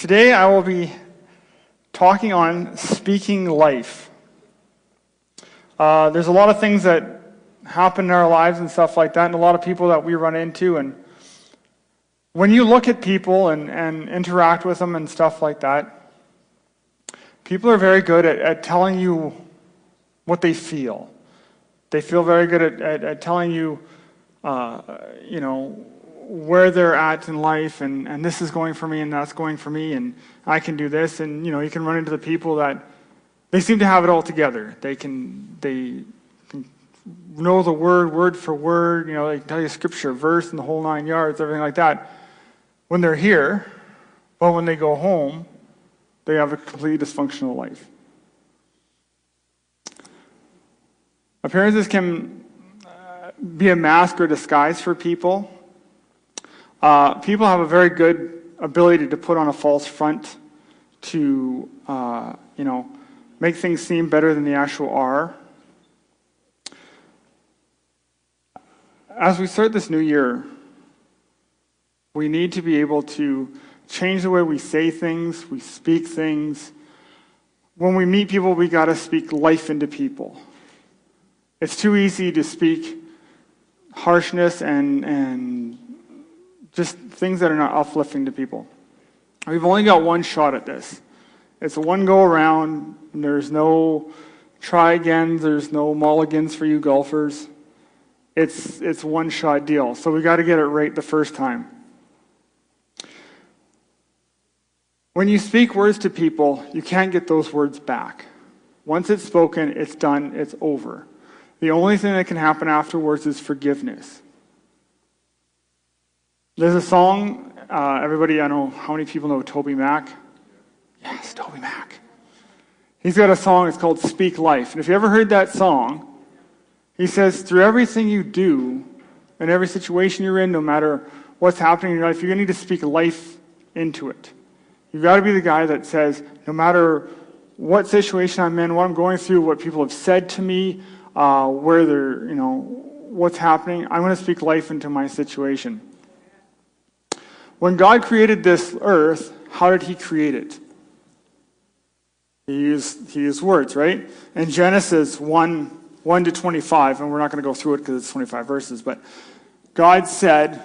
Today I will be talking on speaking life. There's a lot of things that happen in our lives and stuff like that, and a lot of people that we run into. And when you look at people and interact with them and stuff like that, people are very good at telling you what they feel. They feel very good at telling you, where they're at in life, and this is going for me, and that's going for me, and I can do this. And you can run into the people that they seem to have it all together. They can know the word for word. They can tell you scripture, verse, and the whole 9 yards, everything like that when they're here. But when they go home, they have a completely dysfunctional life. Appearances can be a mask or disguise for people. People have a very good ability to put on a false front to, make things seem better than they actually are. As we start this new year, we need to be able to change the way we say things, we speak things. When we meet people, we got to speak life into people. It's too easy to speak harshness and just things that are not uplifting to people. We've only got one shot at this. It's a one go around, and there's no try again, there's no mulligans for you golfers. It's one shot deal. So we got to get it right the first time. When you speak words to people, you can't get those words back. Once it's spoken, it's done, it's over. The only thing that can happen afterwards is forgiveness. There's a song, everybody, I know, how many people know Toby Mac? Yes, Toby Mac. He's got a song, it's called Speak Life. And if you ever heard that song, he says, through everything you do, and every situation you're in, no matter what's happening in your life, you're going to need to speak life into it. You've got to be the guy that says, no matter what situation I'm in, what I'm going through, what people have said to me, where they're, what's happening, I'm going to speak life into my situation. When God created this earth, how did he create it? He used words, right? In Genesis 1 to 25, and we're not going to go through it because it's 25 verses, but God said,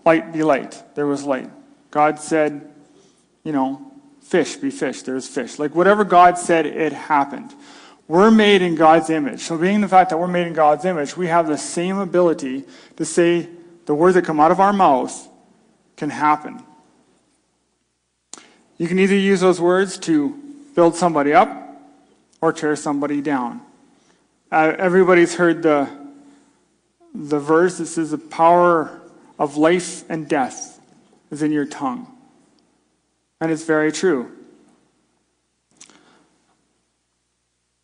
light be light. There was light. God said, fish be fish. There's fish. Like whatever God said, it happened. We're made in God's image. So being the fact that we're made in God's image, we have the same ability to say the words that come out of our mouths can happen. You can either use those words to build somebody up or tear somebody down. Everybody's heard the verse that says the power of life and death is in your tongue. And it's very true.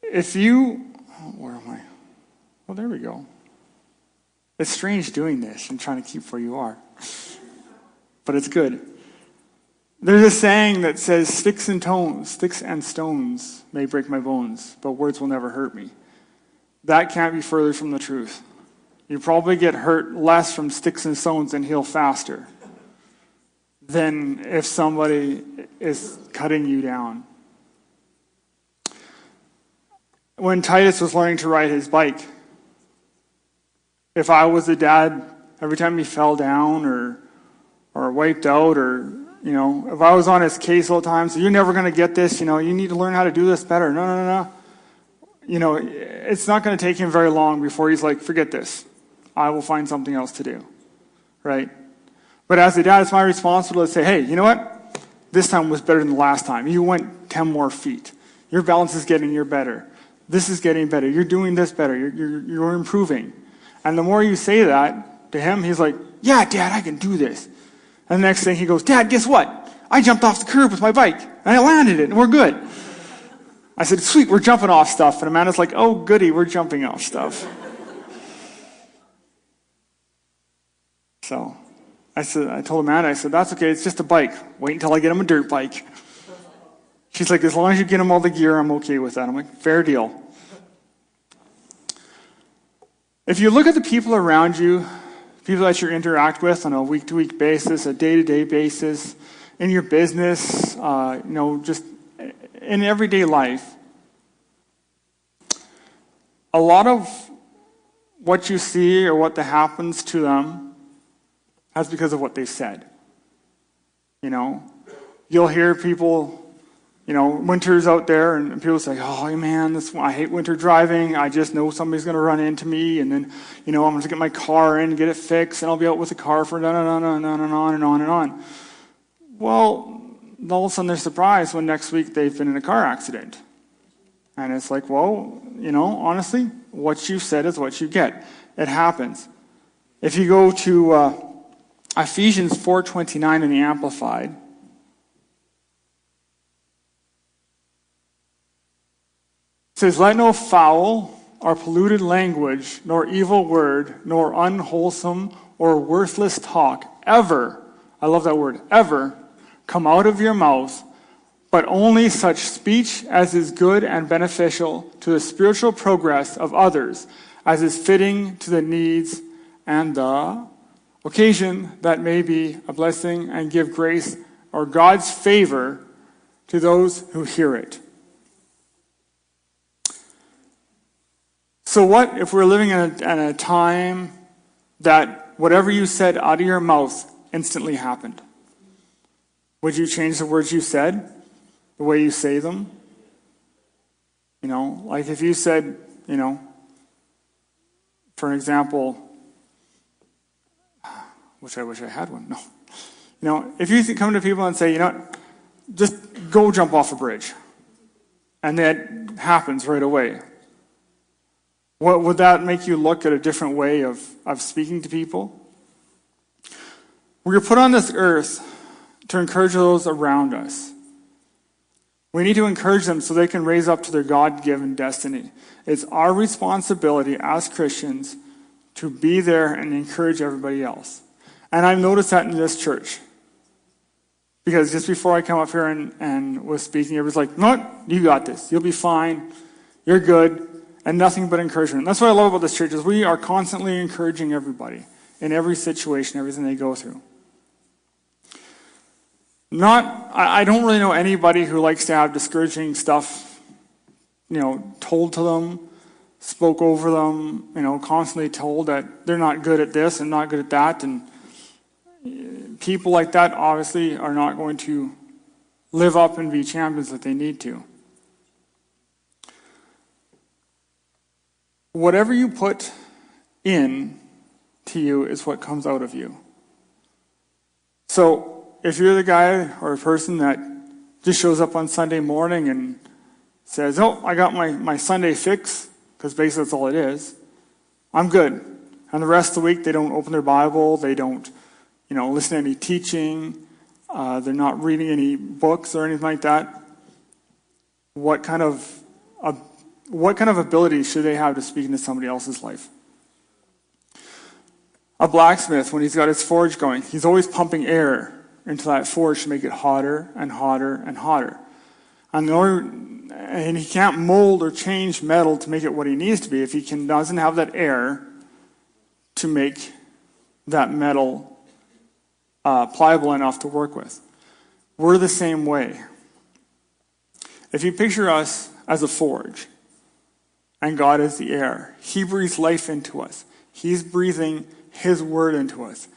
Where am I? Oh, there we go. It's strange doing this and trying to keep where you are. But it's good. There's a saying that says, sticks and stones may break my bones, but words will never hurt me. That can't be further from the truth. You probably get hurt less from sticks and stones and heal faster than if somebody is cutting you down. When Titus was learning to ride his bike, if I was a dad, every time he fell down or wiped out or, if I was on his case all the time, so you're never going to get this, you need to learn how to do this better. No. It's not going to take him very long before he's like, forget this. I will find something else to do, right? But as a dad, it's my responsibility to say, hey, you know what? This time was better than the last time. You went 10 more feet. Your balance is getting better. This is getting better. You're doing this better. You're improving. And the more you say that to him, he's like, yeah, Dad, I can do this. And the next thing he goes, Dad, guess what? I jumped off the curb with my bike, and I landed it, and we're good. I said, sweet, we're jumping off stuff. And Amanda's like, oh, goody, we're jumping off stuff. So I told Amanda, that's okay, it's just a bike. Wait until I get him a dirt bike. She's like, as long as you get him all the gear, I'm okay with that. I'm like, fair deal. If you look at the people around you, people that you interact with on a week-to-week basis, a day-to-day basis, in your business, just in everyday life, a lot of what you see or what happens to them is because of what they said. You'll hear people, winter's out there, and people say, oh man, I hate winter driving. I just know somebody's going to run into me, and then, I'm going to get my car in, get it fixed, and I'll be out with the car for on and on. Well, all of a sudden they're surprised when next week they've been in a car accident. And it's like, well, honestly, what you said is what you get. It happens. If you go to Ephesians 4:29 in the Amplified, it says, let no foul or polluted language, nor evil word, nor unwholesome or worthless talk ever, I love that word, ever, come out of your mouth, but only such speech as is good and beneficial to the spiritual progress of others, as is fitting to the needs and the occasion, that may be a blessing and give grace or God's favor to those who hear it. So what if we're living in a time that whatever you said out of your mouth instantly happened? Would you change the words you said? The way you say them? Like if you said, for an example, I wish I had one. No. If you come to people and say, just go jump off a bridge. And that happens right away. What would that make you look at a different way of speaking to people? We're put on this earth to encourage those around us. We need to encourage them so they can raise up to their God-given destiny. It's our responsibility as Christians to be there and encourage everybody else. And I've noticed that in this church. Because just before I come up here and was speaking, everybody's like, no, you got this. You'll be fine. You're good. And nothing but encouragement. That's what I love about this church, is we are constantly encouraging everybody in every situation, everything they go through. I don't really know anybody who likes to have discouraging stuff, told to them, spoke over them, constantly told that they're not good at this and not good at that. And people like that obviously are not going to live up and be champions that they need to. Whatever you put in to you is what comes out of you. So if you're the guy or a person that just shows up on Sunday morning and says, oh, I got my Sunday fix, because basically that's all it is, I'm good. And the rest of the week they don't open their Bible, they don't listen to any teaching, they're not reading any books or anything like that, what kind of ability should they have to speak into somebody else's life? A blacksmith, when he's got his forge going, he's always pumping air into that forge to make it hotter and hotter and hotter. And he can't mold or change metal to make it what he needs to be if he doesn't have that air to make that metal pliable enough to work with. We're the same way. If you picture us as a forge, and God is the air, He breathes life into us. He's breathing His word into us,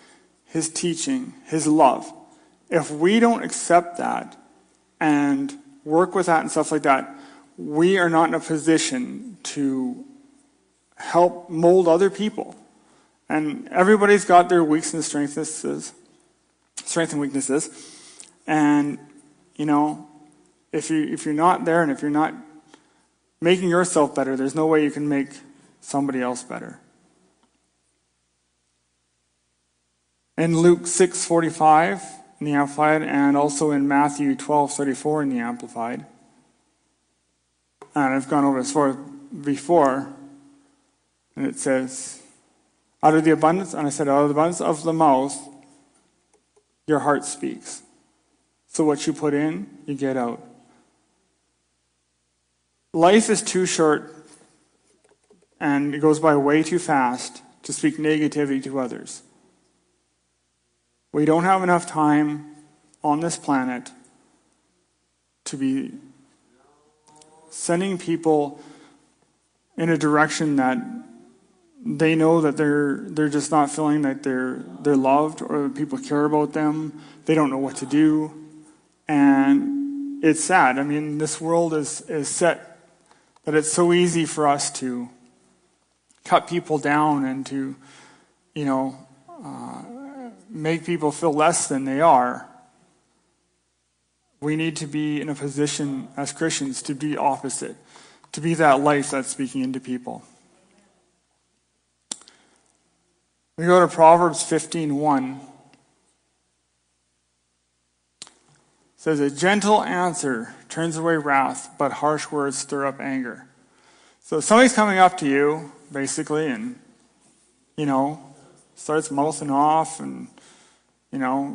His teaching, His love. If we don't accept that and work with that and stuff like that, we are not in a position to help mold other people. And everybody's got their weaknesses and strengths and weaknesses. And, if you're not there and if you're not making yourself better, there's no way you can make somebody else better. In Luke 6:45 in the Amplified, and also in Matthew 12:34 in the Amplified, and I've gone over this before, and it says, out of the abundance of the mouth, your heart speaks. So what you put in, you get out. Life is too short, and it goes by way too fast to speak negativity to others. We don't have enough time on this planet to be sending people in a direction that they know that they're just not feeling that they're loved or people care about them. They don't know what to do. And it's sad. I mean, this world is set that it's so easy for us to cut people down and to, make people feel less than they are. We need to be in a position as Christians to be opposite, to be that life that's speaking into people. We go to Proverbs 15:1. It says, "A gentle answer turns away wrath, but harsh words stir up anger." So if somebody's coming up to you, basically, and, starts mouthing off and,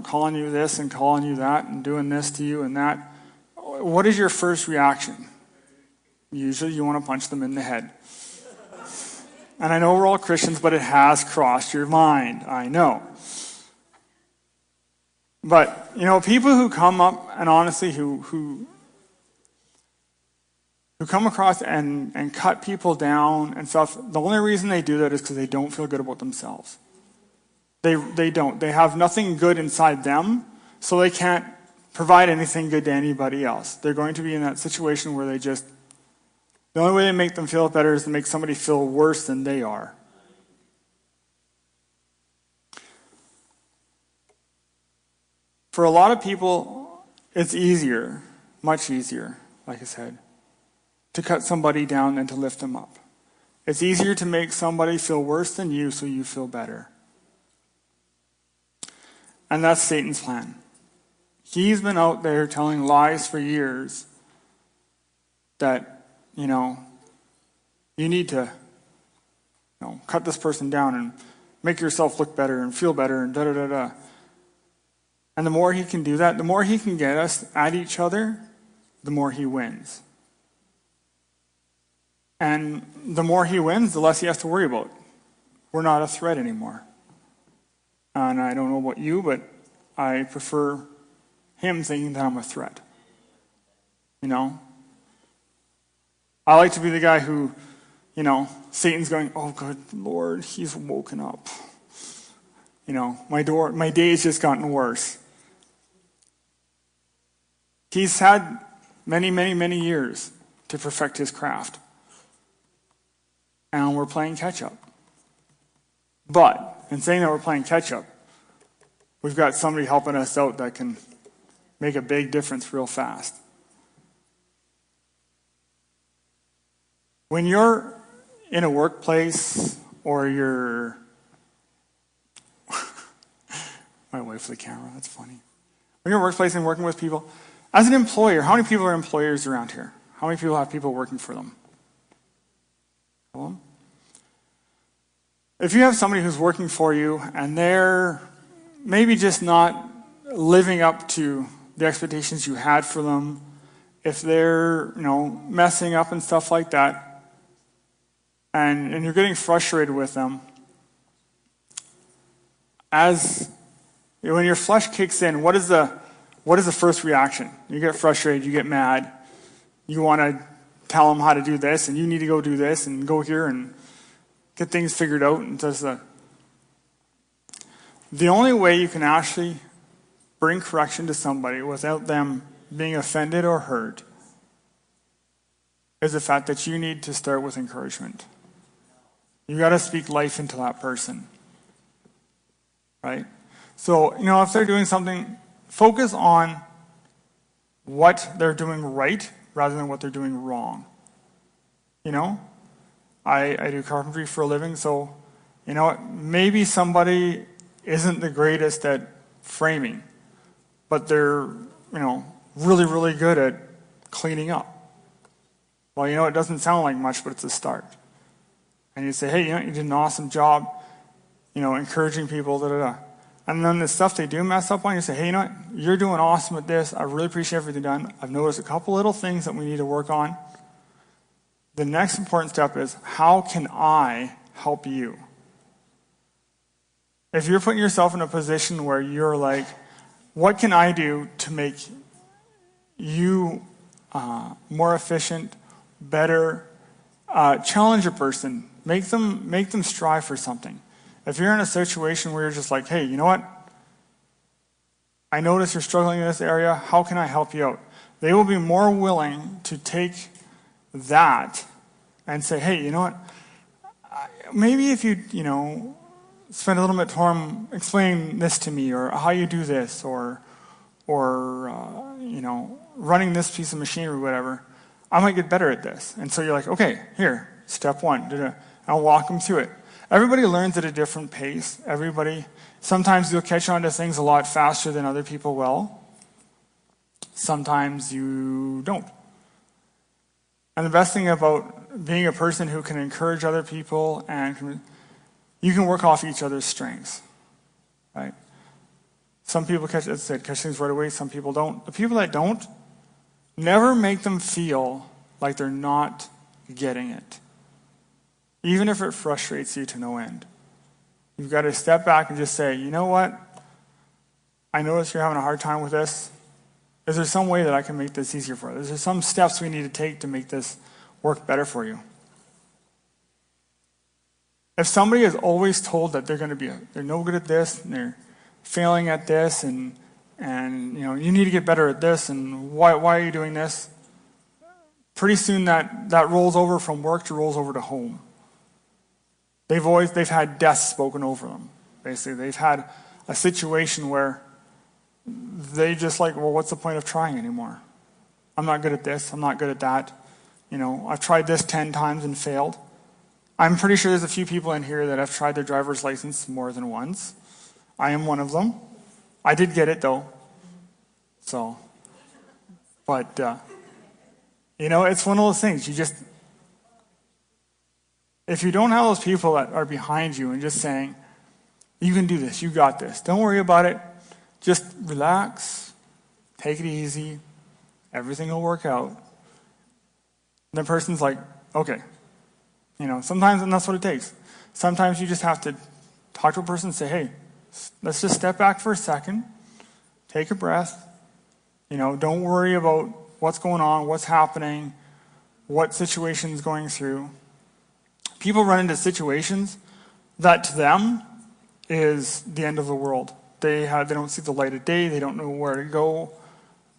calling you this and calling you that and doing this to you and that, what is your first reaction? Usually you want to punch them in the head. And I know we're all Christians, but it has crossed your mind. I know. But, people who come up and honestly who come across and cut people down and stuff, the only reason they do that is because they don't feel good about themselves. They don't. They have nothing good inside them, so they can't provide anything good to anybody else. They're going to be in that situation where the only way they make them feel better is to make somebody feel worse than they are. For a lot of people, it's easier, much easier, like I said, to cut somebody down than to lift them up. It's easier to make somebody feel worse than you so you feel better. And that's Satan's plan. He's been out there telling lies for years that, you need to, cut this person down and make yourself look better and feel better and da-da-da-da. And the more he can do that, the more he can get us at each other, the more he wins. And the more he wins, the less he has to worry about. We're not a threat anymore. And I don't know about you, but I prefer him thinking that I'm a threat. I like to be the guy who, Satan's going, "Oh, good Lord, he's woken up. My day's just gotten worse." He's had many, many, many years to perfect his craft. And we're playing catch-up. But in saying that we're playing catch-up, we've got somebody helping us out that can make a big difference real fast. When you're in a workplace or you're... My wife for the camera, that's funny. When you're in a workplace and working with people, as an employer, how many people are employers around here? How many people have people working for them? If you have somebody who's working for you and they're maybe just not living up to the expectations you had for them, if they're, messing up and stuff like that, and you're getting frustrated with them, when your flesh kicks in, what is the first reaction? You get frustrated, you get mad, you want to tell them how to do this, and you need to go do this and go here and get things figured out. And the only way you can actually bring correction to somebody without them being offended or hurt is the fact that you need to start with encouragement. You got to speak life into that person, right? So, if they're doing something, focus on what they're doing right rather than what they're doing wrong. I do carpentry for a living, so, maybe somebody isn't the greatest at framing, but they're, really, really good at cleaning up. Well, it doesn't sound like much, but it's a start. And you say, hey, you did an awesome job, encouraging people, da-da-da. And then the stuff they do mess up on, you say, hey, you're doing awesome at this. I really appreciate everything done. I've noticed a couple little things that we need to work on. The next important step is, how can I help you? If you're putting yourself in a position where you're like, What can I do to make you more efficient, better? Challenge a person. Make them strive for something. If you're in a situation where you're just like, hey, you know what? I notice you're struggling in this area. How can I help you out? They will be more willing to take that and say, hey, you know what? Maybe if you spend a little bit of time explaining this to me, or how you do this, or running this piece of machinery or whatever, I might get better at this. And so you're like, okay, here, step one. I'll walk them through it. Everybody learns at a different pace. Sometimes you'll catch on to things a lot faster than other people will. Sometimes you don't. And the best thing about being a person who can encourage other people, and you can work off each other's strengths, right? Some people catch things right away, some people don't. The people that don't, never make them feel like they're not getting it, even if it frustrates you to no end. You've got to step back and just say, you know what? I notice you're having a hard time with this. Is there some way that I can make this easier for you? Is there some steps we need to take to make this work better for you? If somebody is always told that they're no good at this, and they're failing at this, and you need to get better at this, and why are you doing this? Pretty soon that rolls over from work to rolls over to home. They've had death spoken over them. Basically, they've had a situation where they just like, well, what's the point of trying anymore? I'm not good at this. I'm not good at that. I've tried this 10 times and failed. I'm pretty sure there's a few people in here that have tried their driver's license more than once. I am one of them. I did get it though. So, but it's one of those things. If you don't have those people that are behind you and just saying, you can do this, you got this, don't worry about it, just relax, take it easy, everything will work out. And the person's like, okay. Sometimes, and that's what it takes. Sometimes you just have to talk to a person and say, hey, let's just step back for a second, take a breath, don't worry about what's going on, what's happening, what situation's going through. People run into situations that to them is the end of the world. They don't see the light of day. They don't know where to go.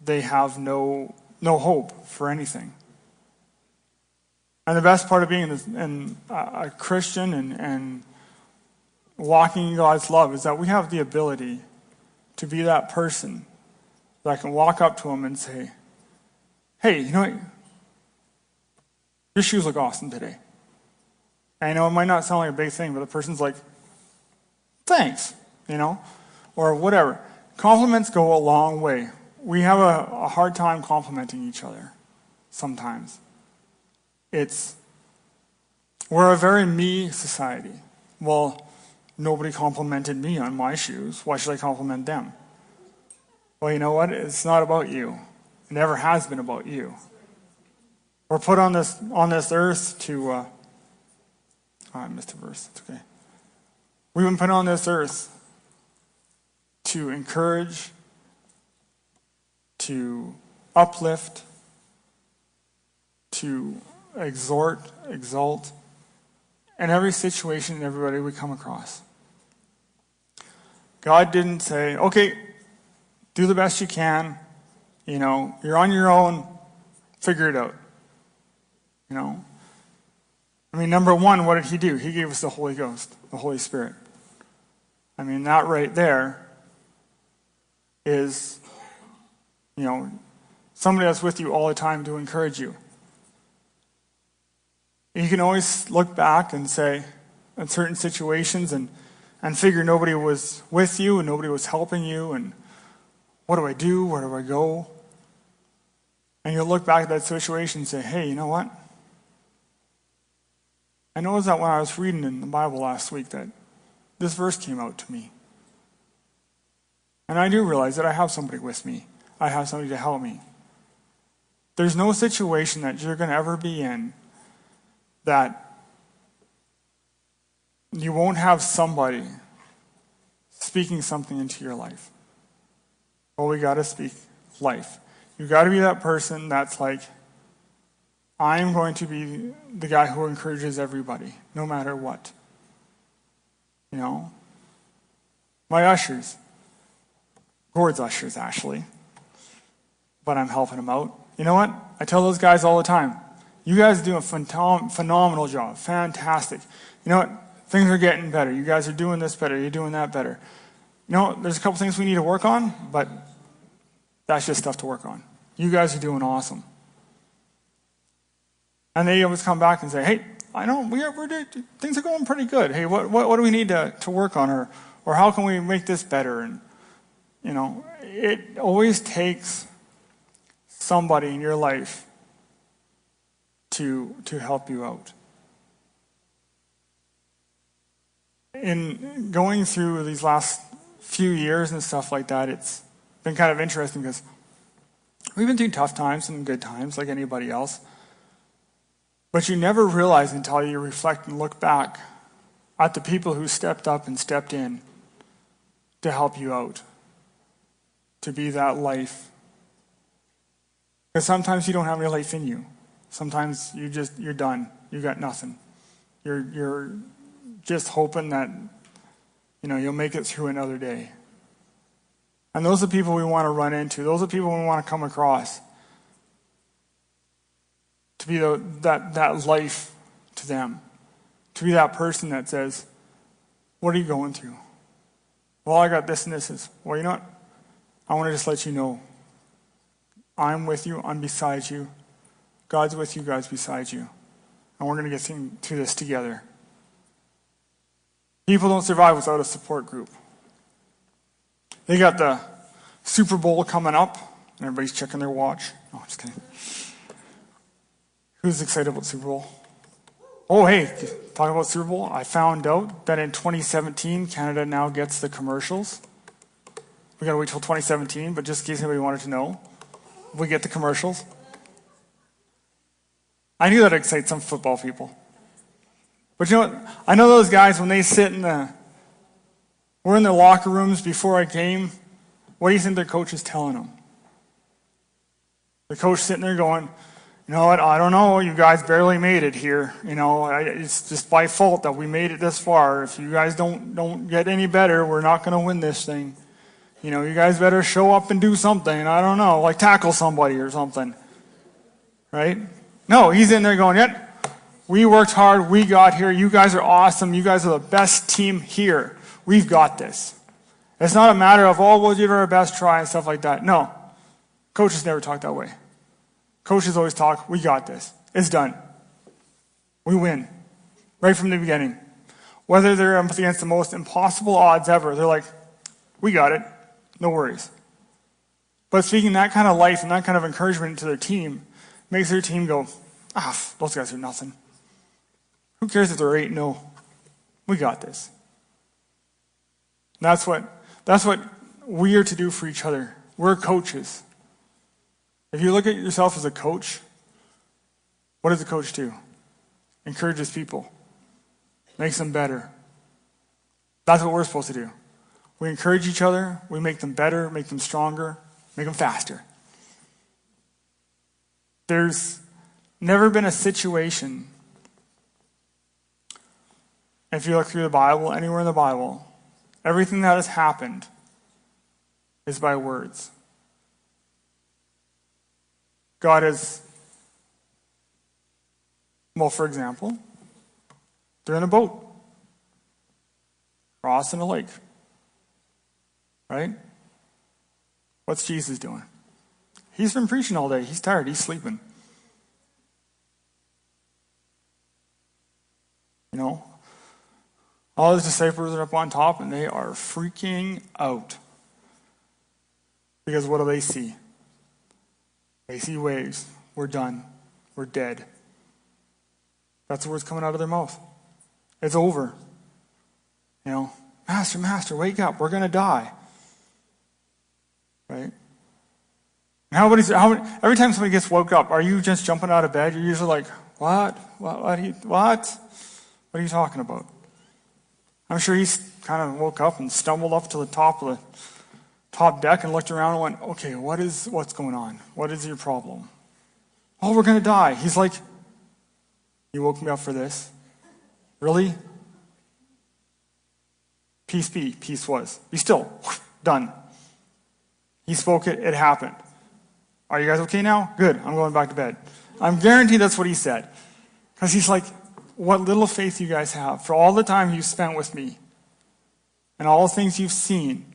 They have no hope for anything. And the best part of being a Christian and walking in God's love is that we have the ability to be that person that can walk up to him and say, hey, you know what? Your shoes look awesome today. And I know it might not sound like a big thing, but the person's like, thanks, or whatever. Compliments go a long way. We have a hard time complimenting each other sometimes. We're a very me society. Well, nobody complimented me on my shoes. Why should I compliment them? Well, you know what? It's not about you. It never has been about you. We're put on this earth to I missed a verse. It's okay. We've been put on this earth to encourage, to uplift, to exhort, exalt, in every situation and everybody we come across. God didn't say, okay, do the best you can, you're on your own, figure it out. Number one, what did he do? He gave us the Holy Ghost, the Holy Spirit. That right there is, somebody that's with you all the time to encourage you. You can always look back and say, in certain situations, and figure nobody was with you and nobody was helping you, and what do I do? Where do I go? And you'll look back at that situation and say, hey, you know what? I noticed that when I was reading in the Bible last week that this verse came out to me. And I do realize that I have somebody with me. I have somebody to help me. There's no situation that you're going to ever be in that you won't have somebody speaking something into your life. Well, we got to speak life. You got to be that person that's like, I'm going to be the guy who encourages everybody, no matter what. You know? My ushers. Gord's ushers, actually. But I'm helping them out. You know what? I tell those guys all the time, you guys do a phenomenal job. Fantastic. You know what? Things are getting better. You guys are doing this better. You're doing that better. You know, there's a couple things we need to work on, but that's just stuff to work on. You guys are doing awesome. And they always come back and say, hey, I know things are going pretty good. Hey, what do we need to work on, or how can we make this better? And you know, it always takes somebody in your life to help you out. In going through these last few years and stuff like that, it's been kind of interesting because we've been through tough times and good times like anybody else. But you never realize until you reflect and look back at the people who stepped up and stepped in to help you out, to be that life. Because sometimes you don't have any life in you. Sometimes you're done. You got nothing. You're just hoping that, you know, you'll make it through another day. And those are the people we want to run into. Those are the people we want to come across. To be that life to them. To be that person that says, what are you going through? Well, I got this and this. Well, you know what? I want to just let you know. I'm with you. I'm beside you. God's with you. God's beside you. And we're going to get through this together. People don't survive without a support group. They got the Super Bowl coming up, and everybody's checking their watch. No, I'm just kidding. Who's excited about Super Bowl? Oh, hey, talking about Super Bowl, I found out that in 2017, Canada now gets the commercials. We got to wait till 2017, but just in case anybody wanted to know, we get the commercials. I knew that excites some football people. But you know what? I know those guys, when they sit we're in their locker rooms before a game, what do you think their coach is telling them? The coach sitting there going, you know what, I don't know, you guys barely made it here. You know, it's just by fault that we made it this far. If you guys don't get any better, we're not going to win this thing. You know, you guys better show up and do something. I don't know, like tackle somebody or something. Right? No, he's in there going, yeah, we worked hard, we got here, you guys are awesome, you guys are the best team here. We've got this. It's not a matter of, oh, we'll give it our best try and stuff like that. No. Coaches never talk that way. Coaches always talk, we got this. It's done. We win. Right from the beginning. Whether they're up against the most impossible odds ever, they're like, we got it. No worries. But speaking that kind of life and that kind of encouragement to their team makes their team go, those guys are nothing. Who cares if they're 8-0? We got this. That's what we are to do for each other. We're coaches. If you look at yourself as a coach, what does a coach do? Encourages people. Makes them better. That's what we're supposed to do. We encourage each other. We make them better, make them stronger, make them faster. There's never been a situation, if you look through the Bible, anywhere in the Bible, everything that has happened is by words. God has, well, for example, they're in a boat, crossing a lake, right? What's Jesus doing? He's been preaching all day. He's tired. He's sleeping. You know, all his disciples are up on top and they are freaking out. Because what do they see? They see waves. We're done. We're dead. That's the words coming out of their mouth. It's over. You know, Master, wake up. We're going to die. Right? And every time somebody gets woke up, are you just jumping out of bed? You're usually like, what? What are you talking about? I'm sure he's kind of woke up and stumbled up to the top top deck and looked around and went, okay, what's going on? What is your problem? Oh, we're going to die. He's like, you woke me up for this? Really? Peace be. Peace was. Be still. Done. He spoke it. It happened. Are you guys okay now? Good. I'm going back to bed. I'm guaranteed that's what he said. Because he's like, what little faith you guys have for all the time you've spent with me and all the things you've seen.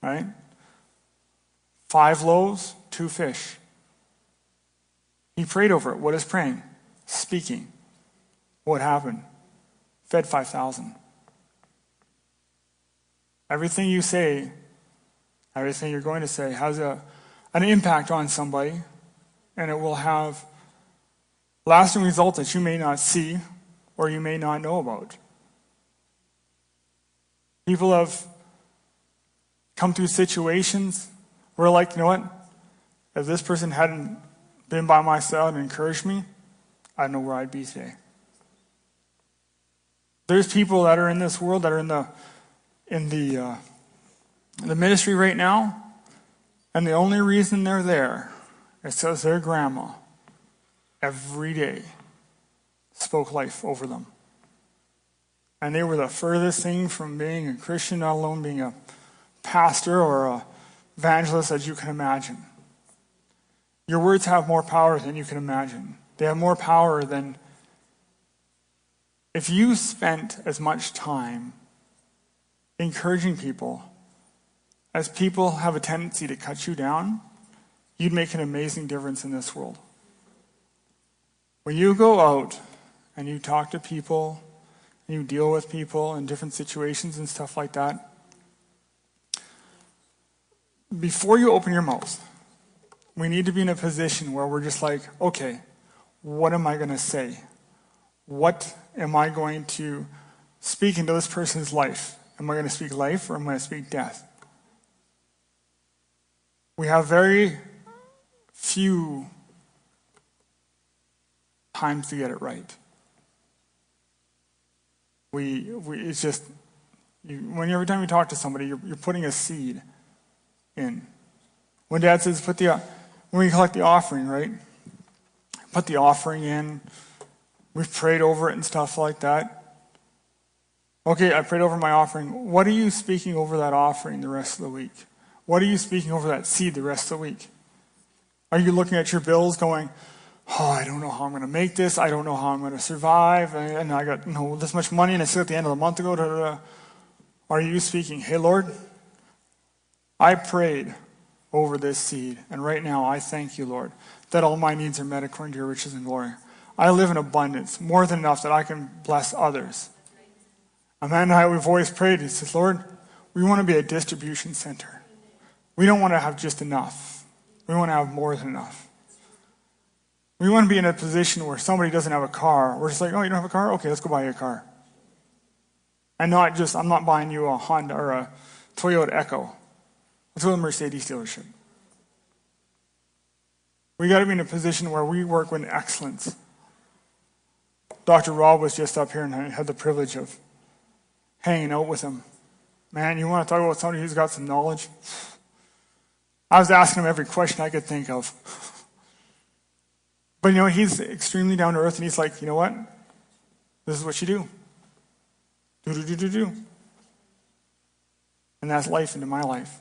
Right? 5 loaves, 2 fish. He prayed over it. What is praying? Speaking. What happened? Fed 5,000. Everything you say, everything you're going to say has an impact on somebody, and it will have lasting results that you may not see or you may not know about. People have come through situations where, like, you know what? If this person hadn't been by my side and encouraged me, I don't know where I'd be today. There's people that are in this world that are in the ministry right now, and the only reason they're there is because their grandma every day spoke life over them. And they were the furthest thing from being a Christian, not alone being a pastor or a evangelist as you can imagine. Your words have more power than you can imagine. They have more power than if you spent as much time encouraging people as people have a tendency to cut you down, you'd make an amazing difference in this world. When you go out and you talk to people and you deal with people in different situations and stuff like that, before you open your mouth, we need to be in a position where we're just like, okay, what am I going to say? What am I going to speak into this person's life? Am I going to speak life or am I going to speak death? We have very few times to get it right. It's just, every time you talk to somebody, you're putting a seed in. When Dad says, when we collect the offering, right? Put the offering in. We've prayed over it and stuff like that. Okay, I prayed over my offering. What are you speaking over that offering the rest of the week? What are you speaking over that seed the rest of the week? Are you looking at your bills going, oh, I don't know how I'm going to make this. I don't know how I'm going to survive. And I got this much money and it's still at the end of the month to go. Da, da, da. Are you speaking, hey, Lord, I prayed over this seed. And right now I thank you, Lord, that all my needs are met according to your riches and glory. I live in abundance, more than enough that I can bless others. Amanda and I, we've always prayed. He says, Lord, we want to be a distribution center. We don't want to have just enough. We want to have more than enough. We want to be in a position where somebody doesn't have a car. We're just like, oh, you don't have a car? Okay, let's go buy you a car. And I'm not buying you a Honda or a Toyota Echo. Let's go to the Mercedes dealership. We got to be in a position where we work with excellence. Dr. Rob was just up here and I had the privilege of hanging out with him. Man, you want to talk about somebody who's got some knowledge? I was asking him every question I could think of. But he's extremely down to earth and he's like, you know what? This is what you do. Do. And that's life into my life.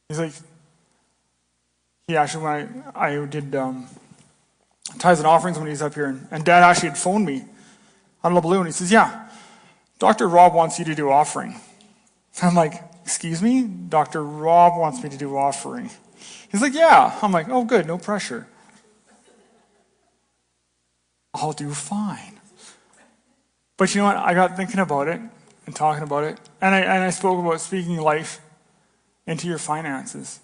He's like, he actually, when I did tithes and offerings when he's up here, and Dad actually had phoned me out of the blue, and he says, yeah, Dr. Rob wants you to do offering. I'm like, excuse me? Dr. Rob wants me to do offering. He's like, yeah. I'm like, oh, good, no pressure. I'll do fine. But you know what? I got thinking about it and talking about it, and I spoke about speaking life into your finances.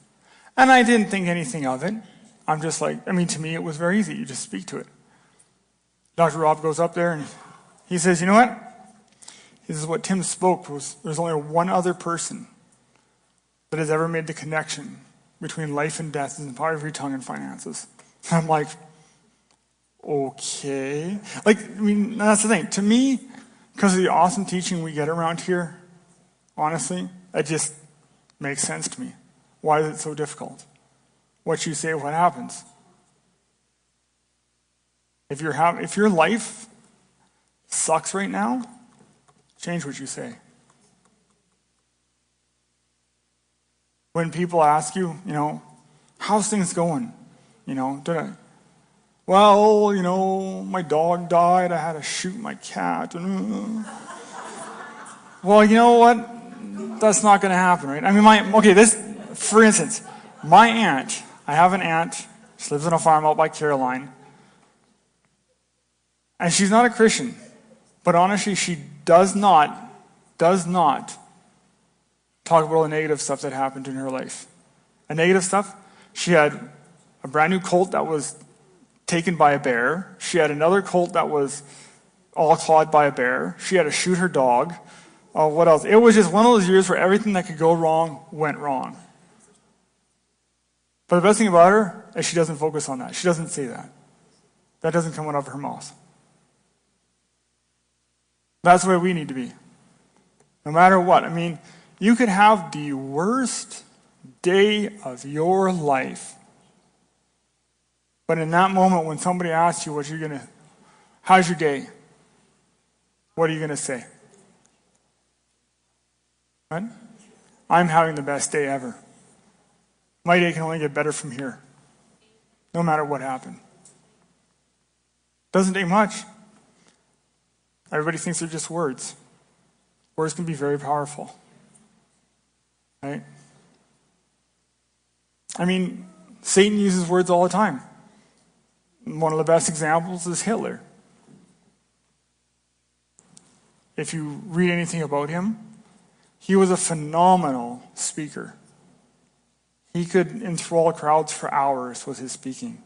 And I didn't think anything of it. I'm just like, to me it was very easy. You just speak to it. Dr. Rob goes up there and he says, you know what? This is what Tim spoke was there's only one other person that has ever made the connection between life and death and the power of your tongue and finances. I'm like, okay. That's the thing. To me, because of the awesome teaching we get around here, Honestly, it just makes sense to me. Why is it so difficult? What you say, what happens? If your life sucks right now, change what you say. When people ask you, how's things going? My dog died. I had to shoot my cat. Well, you know what? That's not going to happen, right? For instance, my aunt, I have an aunt, she lives on a farm out by Caroline, and she's not a Christian, but honestly, she does not talk about all the negative stuff that happened in her life. And negative stuff, she had a brand new colt that was taken by a bear. She had another colt that was all clawed by a bear. She had to shoot her dog. What else? It was just one of those years where everything that could go wrong went wrong. But the best thing about her is she doesn't focus on that. She doesn't say that. That doesn't come out of her mouth. That's where we need to be. No matter what. You could have the worst day of your life. But in that moment when somebody asks you how's your day? What are you going to say? Right? I'm having the best day ever. My day can only get better from here. No matter what happened. Doesn't take much. Everybody thinks they're just words. Words can be very powerful. Right? Satan uses words all the time. One of the best examples is Hitler. If you read anything about him, he was a phenomenal speaker. He could enthrall crowds for hours with his speaking.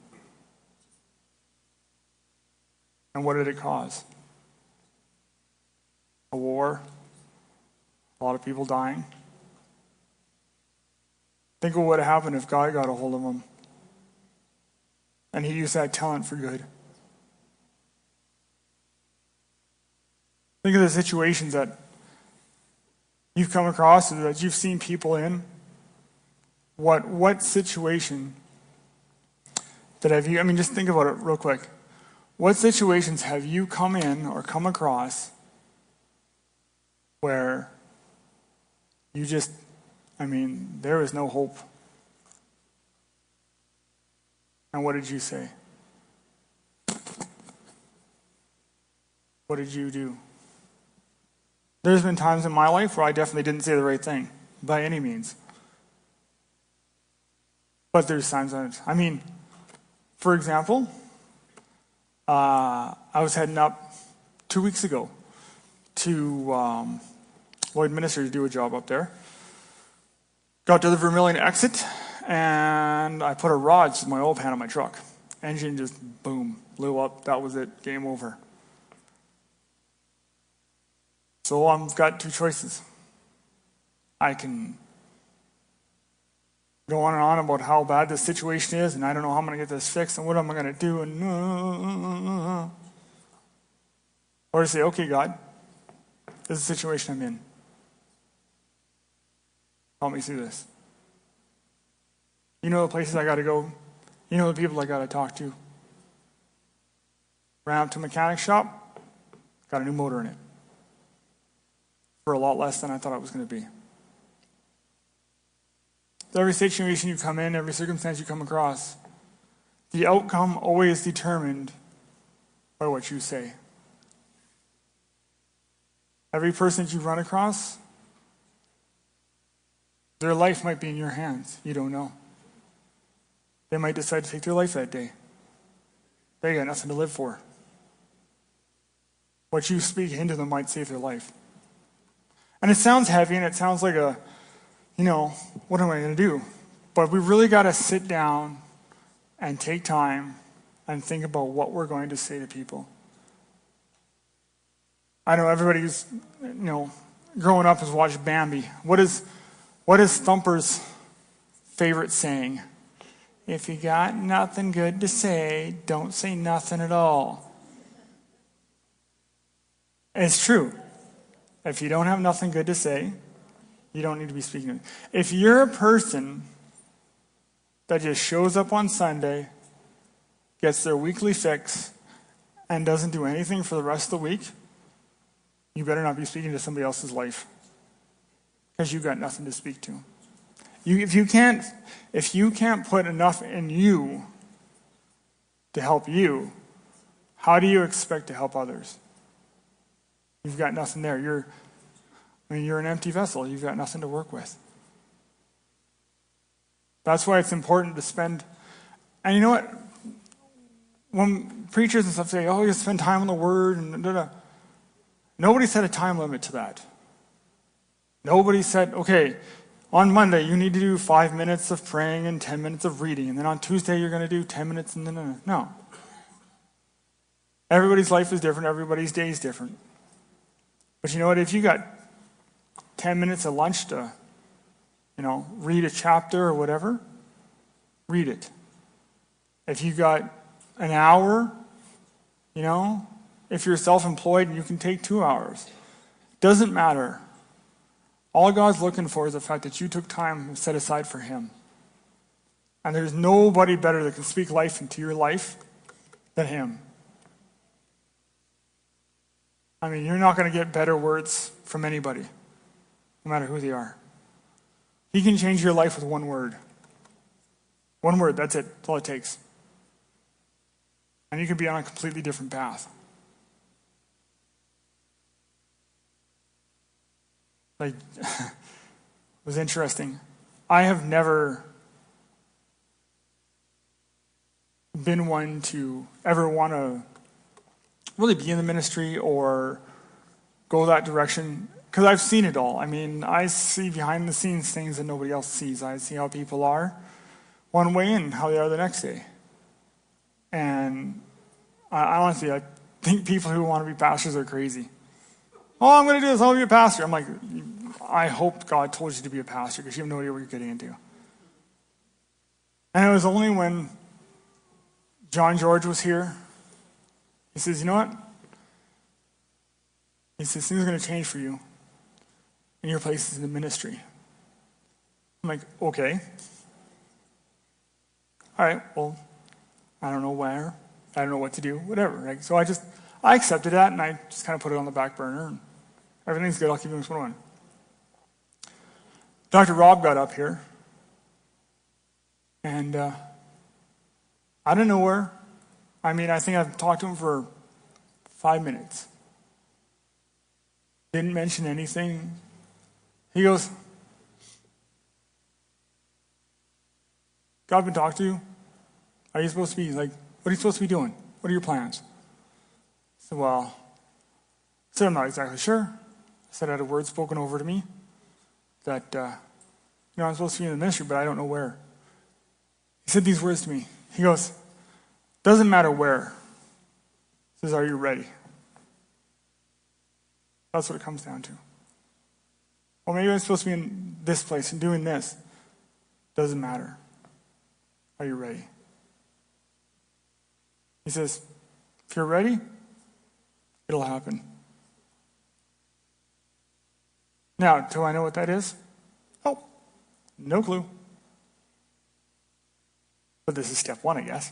And what did it cause? A war. A lot of people dying. Think of what would happen if God got a hold of him. And he used that talent for good. Think of the situations that you've come across or that you've seen people in. What situation that have you, just think about it real quick. What situations have you come in or come across where you just, there is no hope? And what did you say? What did you do? There's been times in my life where I definitely didn't say the right thing, by any means. But there's times for example, I was heading up 2 weeks ago to Lloyd Minister to do a job up there. Got to the Vermilion exit, and I put a rod to my oil pan on my truck. Engine just, boom, blew up. That was it. Game over. So I've got two choices. I can go on and on about how bad this situation is, and I don't know how I'm going to get this fixed, and what am I going to do, or to say, okay, God, this is the situation I'm in. Help me through this. You know the places I got to go. You know the people I got to talk to. Ran up to a mechanic shop, got a new motor in it. For a lot less than I thought it was going to be. So every situation you come in, every circumstance you come across, the outcome always determined by what you say. Every person that you run across, their life might be in your hands. You don't know. They might decide to take their life that day. They got nothing to live for. What you speak into them might save their life. And it sounds heavy, and it sounds like what am I going to do? But we really got to sit down and take time and think about what we're going to say to people. I know everybody's, growing up has watched Bambi. What is Thumper's favorite saying? If you got nothing good to say, don't say nothing at all. It's true. If you don't have nothing good to say, You don't need to be speaking. If you're a person that just shows up on Sunday, gets their weekly fix, and doesn't do anything for the rest of the week, you better not be speaking to somebody else's life, because you've got nothing to speak to. If you can't put enough in you to help you, how do you expect to help others? You've got nothing there. You're an empty vessel. You've got nothing to work with. That's why it's important to spend. And you know what? When preachers and stuff say, "Oh, you spend time on the Word," and nobody set a time limit to that. Nobody said, "Okay, on Monday you need to do 5 minutes of praying and 10 minutes of reading, and then on Tuesday you're going to do 10 minutes." And then no. Everybody's life is different. Everybody's day is different. But you know what? If you got 10 minutes at lunch to, read a chapter or whatever, read it. If you got an hour, if you're self-employed, you can take 2 hours. Doesn't matter. All God's looking for is the fact that you took time set aside for Him. And there's nobody better that can speak life into your life than Him. You're not going to get better words from anybody, no matter who they are. He can change your life with one word. One word, that's it. That's all it takes. And you could be on a completely different path. It was interesting. I have never been one to ever want to really be in the ministry or go that direction, because I've seen it all. I see behind the scenes things that nobody else sees. I see how people are one way and how they are the next day. And I honestly think people who want to be pastors are crazy. "Oh, I'm going to do this, I'll be a pastor." I'm like, I hope God told you to be a pastor, because you have no idea what you're getting into. And it was only when John George was here, he says, "You know what?" He says, "Things are going to change for you, and your place is in the ministry." I'm like, okay. All right, well, I don't know where. I don't know what to do, whatever. So I accepted that, and I just kind of put it on the back burner. And everything's good. I'll keep doing this one. Dr. Rob got up here, and out of nowhere, I think I've talked to him for 5 minutes. Didn't mention anything. He goes, "God been talking to you? Are you supposed to be what are you supposed to be doing? What are your plans?" I said, I said, "I'm not exactly sure." I said, "I had a word spoken over to me that, I'm supposed to be in the ministry, but I don't know where." He said these words to me. He goes, "Doesn't matter where." He says, "Are you ready?" That's what it comes down to. Well, maybe I'm supposed to be in this place and doing this. Doesn't matter. Are you ready? He says, if you're ready, it'll happen. Now, do I know what that is? Oh, no clue. But this is step one, I guess.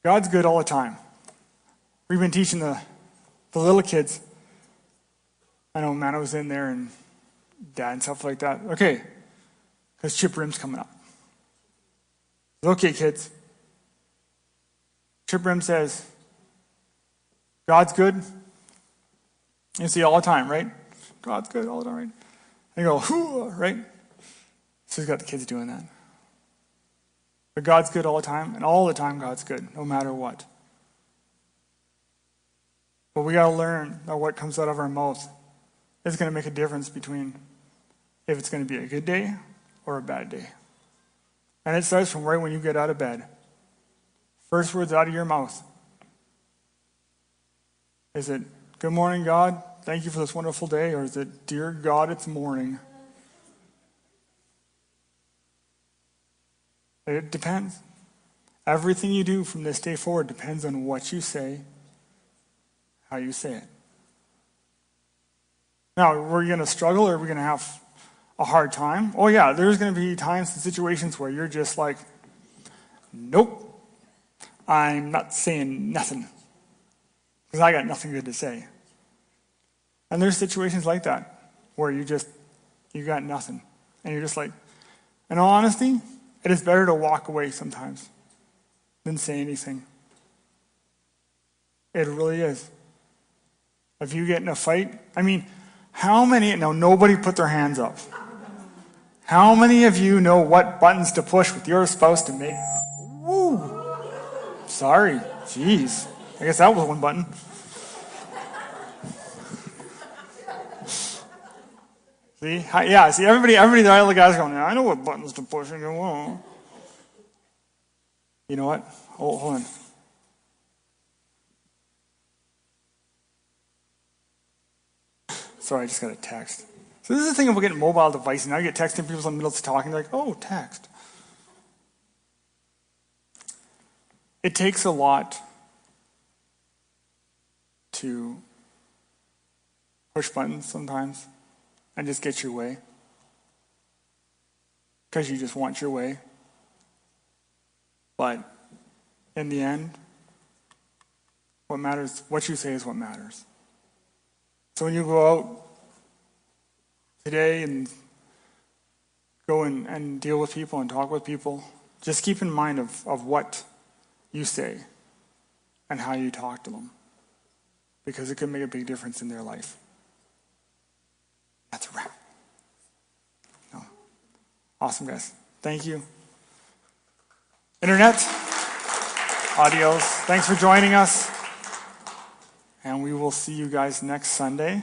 God's good all the time. We've been teaching the little kids. I know Manna was in there and Dad and stuff like that. Okay, because Chip Rim's coming up. Okay, kids. Chip Rim says, God's good. You see all the time, right? God's good all the time, right? And you go, whoo, right? So he's got the kids doing that. But God's good all the time, and all the time God's good, no matter what. But we got to learn that what comes out of our mouth is going to make a difference between if it's going to be a good day or a bad day. And it starts from right when you get out of bed. First words out of your mouth. Is it, good morning, God? Thank you for this wonderful day. Or is it, dear God, it's morning? It depends. Everything you do from this day forward depends on what you say, how you say it. Now, are we going to struggle or are we going to have a hard time? Oh yeah, there's going to be times and situations where you're just like, nope, I'm not saying nothing because I got nothing good to say. And there's situations like that where you got nothing. And you're just like, in all honesty, it is better to walk away sometimes than say anything. It really is. If you get in a fight, I mean, how many, now nobody put their hands up. How many of you know what buttons to push with your spouse to make, woo, sorry, jeez. I guess that was one button. See, yeah, see, everybody, all the guys going, I know what buttons to push. And go, whoa. You know what? Hold on. Sorry, I just got a text. So this is the thing about getting mobile devices. Now you get texting people in the middle of talking, they're like, oh, text. It takes a lot to push buttons sometimes and just get your way. Because you just want your way. But in the end, what matters, what you say is what matters. So when you go out today and go and deal with people and talk with people, just keep in mind of what you say and how you talk to them. Because it can make a big difference in their life. That's a wrap. No. Awesome, guys. Thank you. Internet, audios, thanks for joining us. And we will see you guys next Sunday.